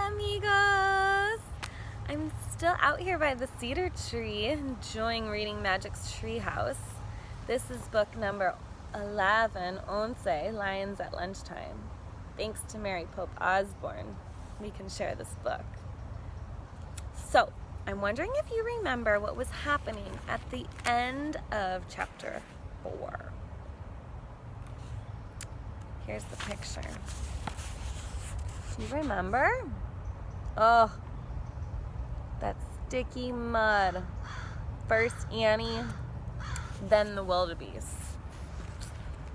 Hola amigos! I'm still out here by the cedar tree enjoying reading Magic's Treehouse. This is book number 11, Lions at Lunchtime. Thanks to Mary Pope Osborne, we can share this book. So, I'm wondering if you remember what was happening at the end of chapter 4. Here's the picture. Do you remember? Oh, that sticky mud. First Annie, then the wildebeest.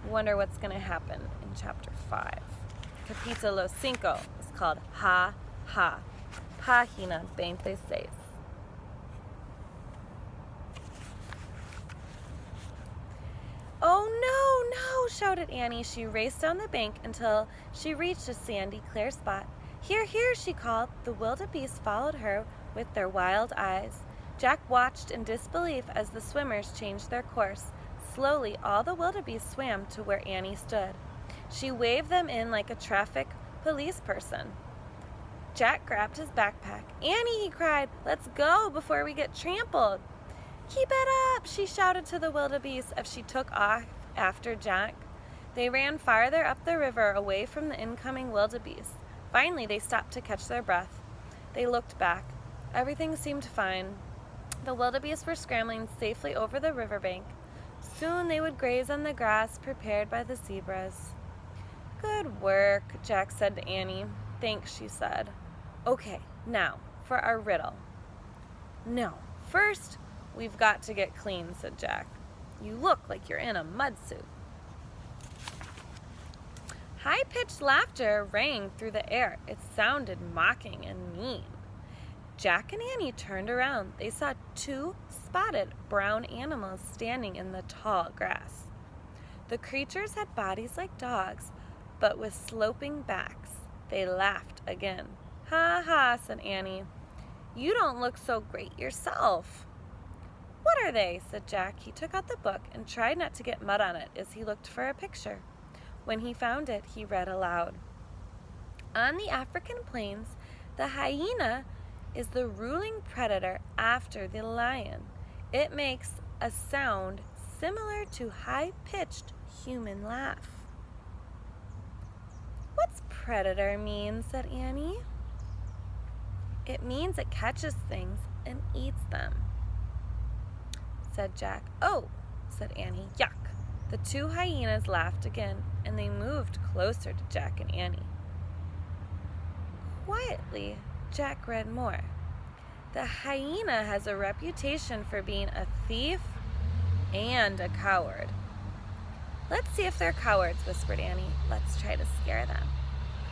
Wonder what's going to happen in chapter 5. Capítulo 5 is called Ha Ha. Página 26. Oh no, shouted Annie. She raced down the bank until she reached a sandy, clear spot. Here, here, she called. The wildebeest followed her with their wild eyes. Jack watched in disbelief as the swimmers changed their course. Slowly, all the wildebeest swam to where Annie stood. She waved them in like a traffic police person. Jack grabbed his backpack. Annie, he cried, let's go before we get trampled. Keep it up, she shouted to the wildebeest as she took off after Jack. They ran farther up the river away from the incoming wildebeest. Finally, they stopped to catch their breath. They looked back. Everything seemed fine. The wildebeest were scrambling safely over the riverbank. Soon they would graze on the grass prepared by the zebras. Good work, Jack said to Annie. Thanks, she said. Okay, now for our riddle. No, first, we've got to get clean, said Jack. You look like you're in a mud suit. High-pitched laughter rang through the air. It sounded mocking and mean. Jack and Annie turned around. They saw 2 spotted brown animals standing in the tall grass. The creatures had bodies like dogs, but with sloping backs. They laughed again. Ha ha, said Annie. You don't look so great yourself. What are they? Said Jack. He took out the book and tried not to get mud on it as he looked for a picture. When he found it, he read aloud. On the African plains, the hyena is the ruling predator after the lion. It makes a sound similar to high-pitched human laugh. What's predator mean? Said Annie. It means it catches things and eats them, said Jack. Oh, said Annie. Yuck. The 2 hyenas laughed again, and they moved closer to Jack and Annie. Quietly, Jack read more. The hyena has a reputation for being a thief and a coward. Let's see if they're cowards, whispered Annie. Let's try to scare them.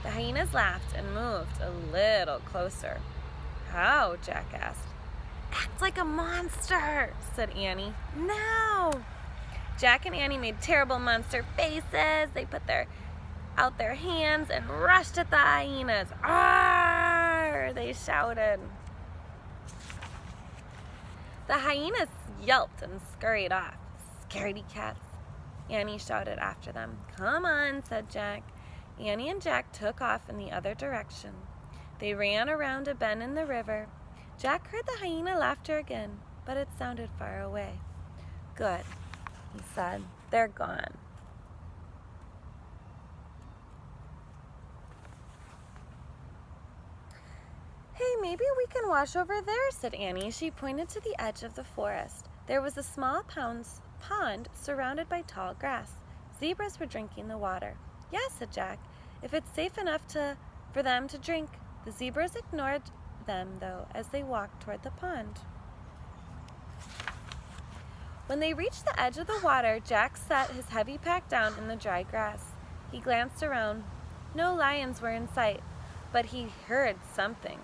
The hyenas laughed and moved a little closer. How? Jack asked. Act like a monster, said Annie. No! Jack and Annie made terrible monster faces. They put out their hands and rushed at the hyenas. Arr! They shouted. The hyenas yelped and scurried off. Scaredy cats, Annie shouted after them. Come on, said Jack. Annie and Jack took off in the other direction. They ran around a bend in the river. Jack heard the hyena laughter again, but it sounded far away. Good, he said. They're gone. Hey, maybe we can wash over there, said Annie. She pointed to the edge of the forest. There was a small pond surrounded by tall grass. Zebras were drinking the water. Yes, said Jack, if it's safe enough for them to drink. The zebras ignored them, though, as they walked toward the pond. When they reached the edge of the water, Jack set his heavy pack down in the dry grass. He glanced around. No lions were in sight, but he heard something.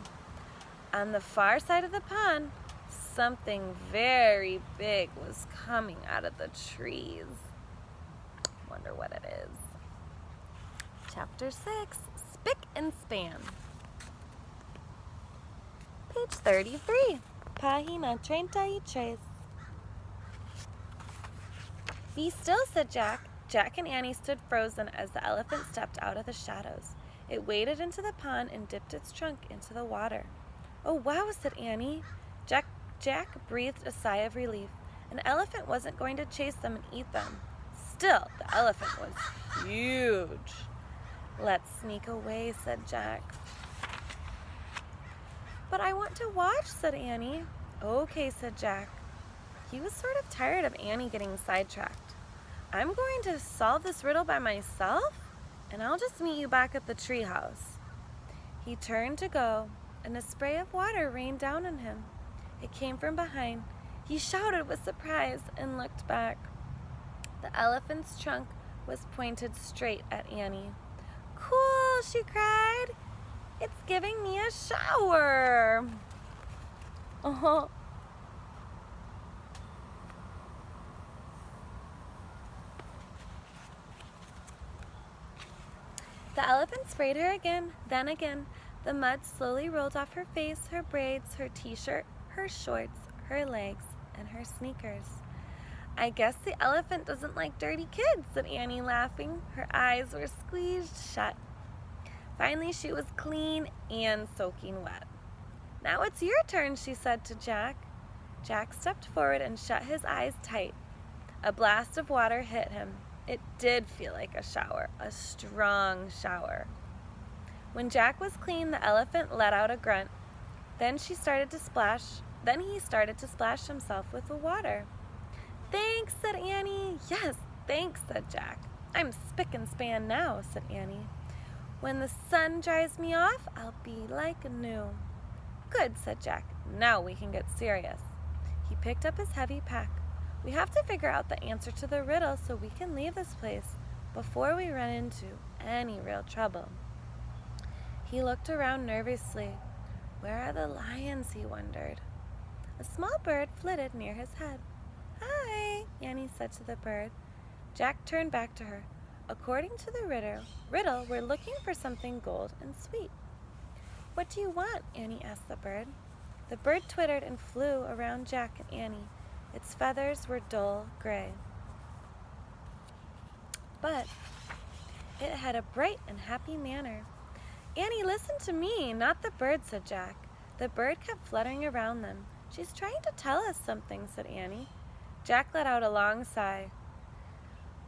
On the far side of the pond, something very big was coming out of the trees. Wonder what it is. Chapter 6, Spick and Span. Page 33, Página 33. Be still, said Jack. Jack and Annie stood frozen as the elephant stepped out of the shadows. It waded into the pond and dipped its trunk into the water. "Oh, wow," said Annie. Jack breathed a sigh of relief. An elephant wasn't going to chase them and eat them. Still, the elephant was huge. "Let's sneak away," said Jack. "But I want to watch," said Annie. "Okay," said Jack. He was sort of tired of Annie getting sidetracked. "I'm going to solve this riddle by myself, and I'll just meet you back at the treehouse." He turned to go, and a spray of water rained down on him. It came from behind. He shouted with surprise and looked back. The elephant's trunk was pointed straight at Annie. "Cool," she cried. "It's giving me a shower." Oh. The elephant sprayed her again, then again. The mud slowly rolled off her face, her braids, her t-shirt, her shorts, her legs, and her sneakers. "I guess the elephant doesn't like dirty kids," said Annie, laughing. Her eyes were squeezed shut. Finally, she was clean and soaking wet. "Now it's your turn," she said to Jack. Jack stepped forward and shut his eyes tight. A blast of water hit him. It did feel like a shower, a strong shower. When Jack was clean, the elephant let out a grunt. Then he started to splash himself with the water. "Thanks," said Annie. "Yes, thanks," said Jack. "I'm spick and span now," said Annie. "When the sun dries me off, I'll be like new." "Good," said Jack. "Now we can get serious." He picked up his heavy pack. "We have to figure out the answer to the riddle so we can leave this place before we run into any real trouble." He looked around nervously. Where are the lions, he wondered. A small bird flitted near his head. "Hi," Annie said to the bird. Jack turned back to her. "According to the riddle, we're looking for something gold and sweet." "What do you want?" Annie asked the bird. The bird twittered and flew around Jack and Annie. Its feathers were dull gray, but it had a bright and happy manner. "Annie, listen to me, not the bird," said Jack. The bird kept fluttering around them. "She's trying to tell us something," said Annie. Jack let out a long sigh.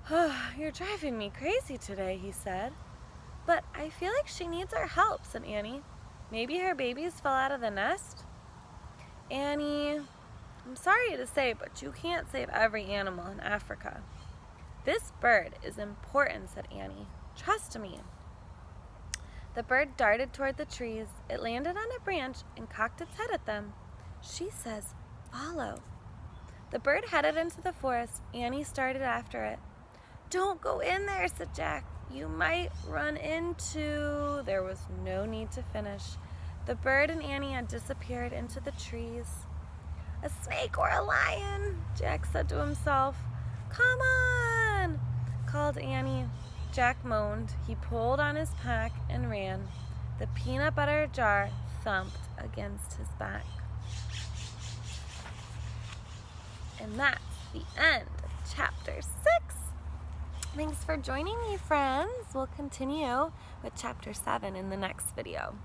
"Oh, you're driving me crazy today," he said. "But I feel like she needs our help," said Annie. "Maybe her babies fell out of the nest?" "Annie, I'm sorry to say, but you can't save every animal in Africa." "This bird is important," said Annie. "Trust me." The bird darted toward the trees. It landed on a branch and cocked its head at them. "She says, follow." The bird headed into the forest. Annie started after it. "Don't go in there," said Jack. "You might run into—" There was no need to finish. The bird and Annie had disappeared into the trees. "A snake or a lion," Jack said to himself. "Come on," called Annie. Jack moaned. He pulled on his pack and ran. The peanut butter jar thumped against his back. And that's the end of chapter 6. Thanks for joining me, friends. We'll continue with chapter 7 in the next video.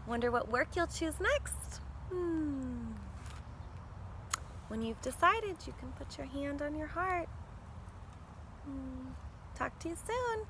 Wonder what work you'll choose next? When you've decided, you can put your hand on your heart. Talk to you soon.